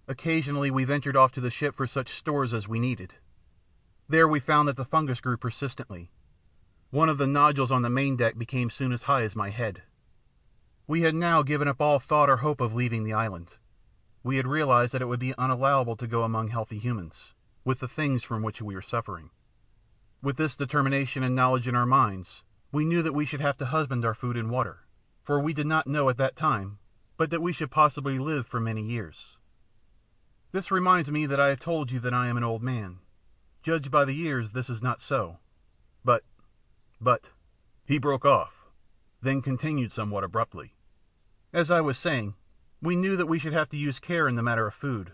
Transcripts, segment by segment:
Occasionally we ventured off to the ship for such stores as we needed. There we found that the fungus grew persistently. One of the nodules on the main deck became soon as high as my head. We had now given up all thought or hope of leaving the island. We had realized that it would be unallowable to go among healthy humans, with the things from which we were suffering. With this determination and knowledge in our minds, we knew that we should have to husband our food and water, for we did not know at that time, but that we should possibly live for many years. This reminds me that I have told you that I am an old man. Judged by the years, this is not so. But, he broke off, then continued somewhat abruptly. As I was saying, we knew that we should have to use care in the matter of food,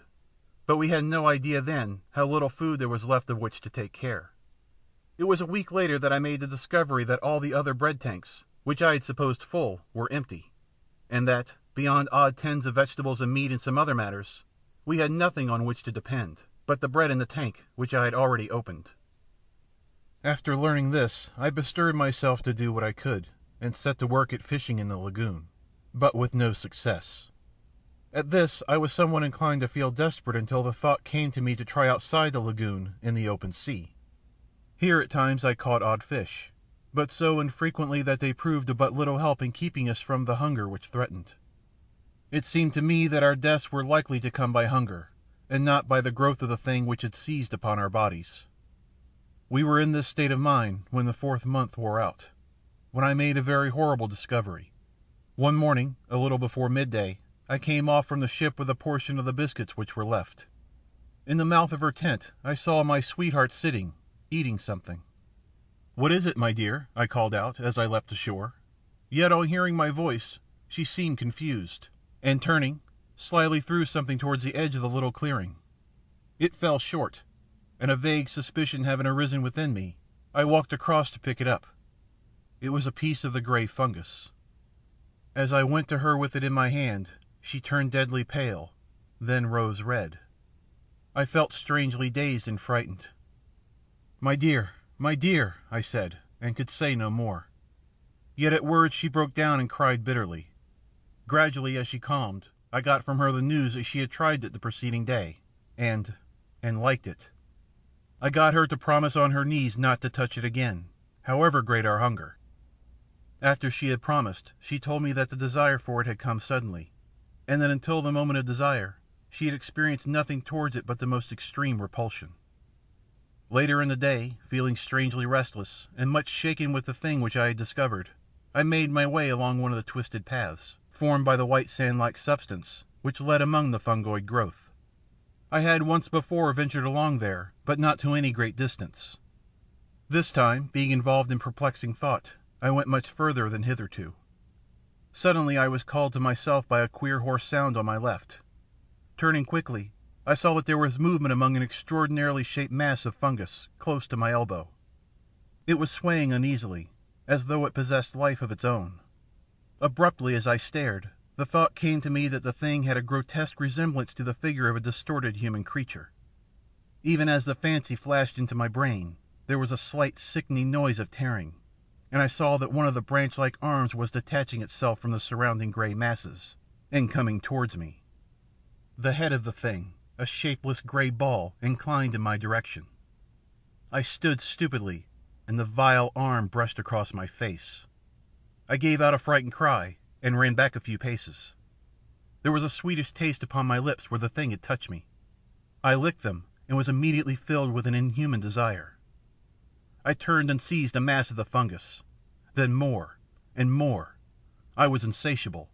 but we had no idea then how little food there was left of which to take care. It was a week later that I made the discovery that all the other bread tanks, which I had supposed full, were empty, and that, beyond odd tins of vegetables and meat and some other matters, we had nothing on which to depend but the bread in the tank which I had already opened. After learning this, I bestirred myself to do what I could, and set to work at fishing in the lagoon, but with no success. At this I was somewhat inclined to feel desperate until the thought came to me to try outside the lagoon in the open sea. Here at times I caught odd fish, but so infrequently that they proved of but little help in keeping us from the hunger which threatened. It seemed to me that our deaths were likely to come by hunger, and not by the growth of the thing which had seized upon our bodies. We were in this state of mind when the 4th month wore out, when I made a very horrible discovery. One morning, a little before midday, I came off from the ship with a portion of the biscuits which were left. In the mouth of her tent I saw my sweetheart sitting, eating something. "What is it, my dear?" I called out as I leapt ashore. Yet on hearing my voice she seemed confused, and turning, slyly threw something towards the edge of the little clearing. It fell short, and a vague suspicion having arisen within me, I walked across to pick it up. It was a piece of the grey fungus. As I went to her with it in my hand, she turned deadly pale, then rose red. I felt strangely dazed and frightened. "My dear, I said, and could say no more. Yet at words she broke down and cried bitterly. Gradually, as she calmed, I got from her the news that she had tried it the preceding day, and liked it. I got her to promise on her knees not to touch it again, however great our hunger. After she had promised, she told me that the desire for it had come suddenly, and that until the moment of desire, she had experienced nothing towards it but the most extreme repulsion. Later in the day, feeling strangely restless, and much shaken with the thing which I had discovered, I made my way along one of the twisted paths, formed by the white sand-like substance, which led among the fungoid growth. I had once before ventured along there, but not to any great distance. This time, being involved in perplexing thought, I went much further than hitherto. Suddenly I was called to myself by a queer hoarse sound on my left. Turning quickly, I saw that there was movement among an extraordinarily shaped mass of fungus, close to my elbow. It was swaying uneasily, as though it possessed life of its own. Abruptly, as I stared, the thought came to me that the thing had a grotesque resemblance to the figure of a distorted human creature. Even as the fancy flashed into my brain, there was a slight sickening noise of tearing, and I saw that one of the branch-like arms was detaching itself from the surrounding grey masses, and coming towards me. The head of the thing, a shapeless grey ball, inclined in my direction. I stood stupidly, and the vile arm brushed across my face. I gave out a frightened cry, and ran back a few paces. There was a sweetish taste upon my lips where the thing had touched me. I licked them, and was immediately filled with an inhuman desire. I turned and seized a mass of the fungus. Then more, and more. I was insatiable.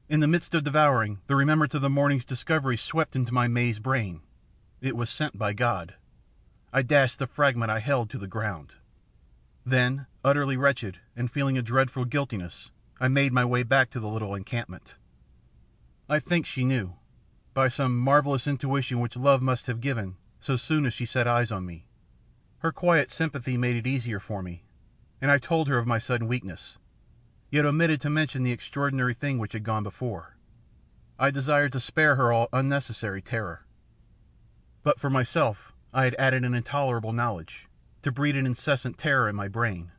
In the midst of devouring, the remembrance of the morning's discovery swept into my mazed brain. It was sent by God. I dashed the fragment I held to the ground. Then, utterly wretched, and feeling a dreadful guiltiness, I made my way back to the little encampment. I think she knew, by some marvellous intuition which love must have given, so soon as she set eyes on me. Her quiet sympathy made it easier for me, and I told her of my sudden weakness, yet omitted to mention the extraordinary thing which had gone before. I desired to spare her all unnecessary terror. But for myself I had added an intolerable knowledge, to breed an incessant terror in my brain.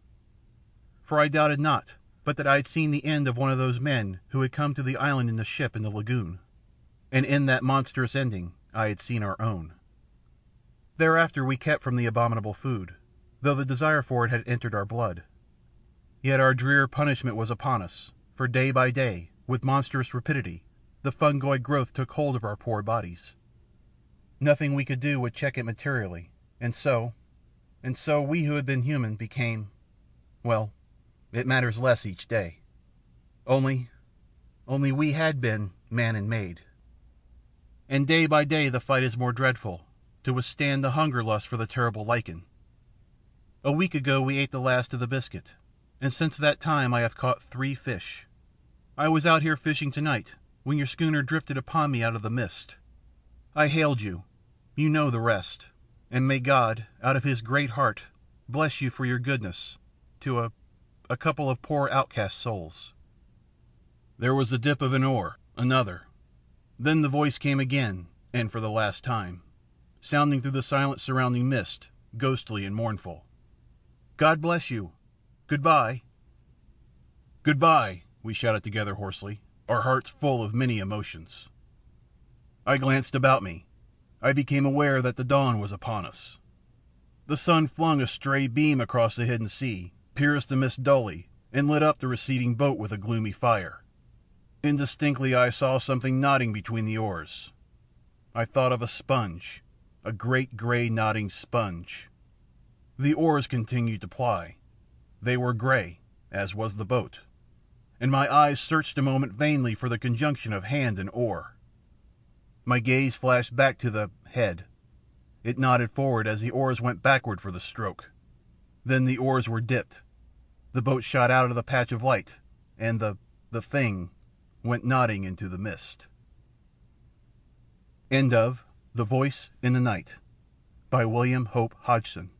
For I doubted not but that I had seen the end of one of those men who had come to the island in the ship in the lagoon, and in that monstrous ending I had seen our own. Thereafter we kept from the abominable food, though the desire for it had entered our blood. Yet our drear punishment was upon us, for day by day, with monstrous rapidity, the fungoid growth took hold of our poor bodies. Nothing we could do would check it materially, and so we who had been human became, well, it matters less each day. Only we had been man and maid. And day by day the fight is more dreadful, to withstand the hunger lust for the terrible lichen. A week ago we ate the last of the biscuit, and since that time I have caught 3 fish. I was out here fishing tonight, when your schooner drifted upon me out of the mist. I hailed you. You know the rest, and may God, out of his great heart, bless you for your goodness to a couple of poor outcast souls. There was the dip of an oar, another. Then the voice came again, and for the last time, sounding through the silent surrounding mist, ghostly and mournful. God bless you. Goodbye. Goodbye, we shouted together hoarsely, our hearts full of many emotions. I glanced about me. I became aware that the dawn was upon us. The sun flung a stray beam across the hidden sea, pierced the mist dully, and lit up the receding boat with a gloomy fire. Indistinctly I saw something nodding between the oars. I thought of a sponge, a great grey nodding sponge. The oars continued to ply. They were grey, as was the boat, and my eyes searched a moment vainly for the conjunction of hand and oar. My gaze flashed back to the head. It nodded forward as the oars went backward for the stroke. Then the oars were dipped. The boat shot out of the patch of light, and the thing went nodding into the mist. End of The Voice in the Night by William Hope Hodgson.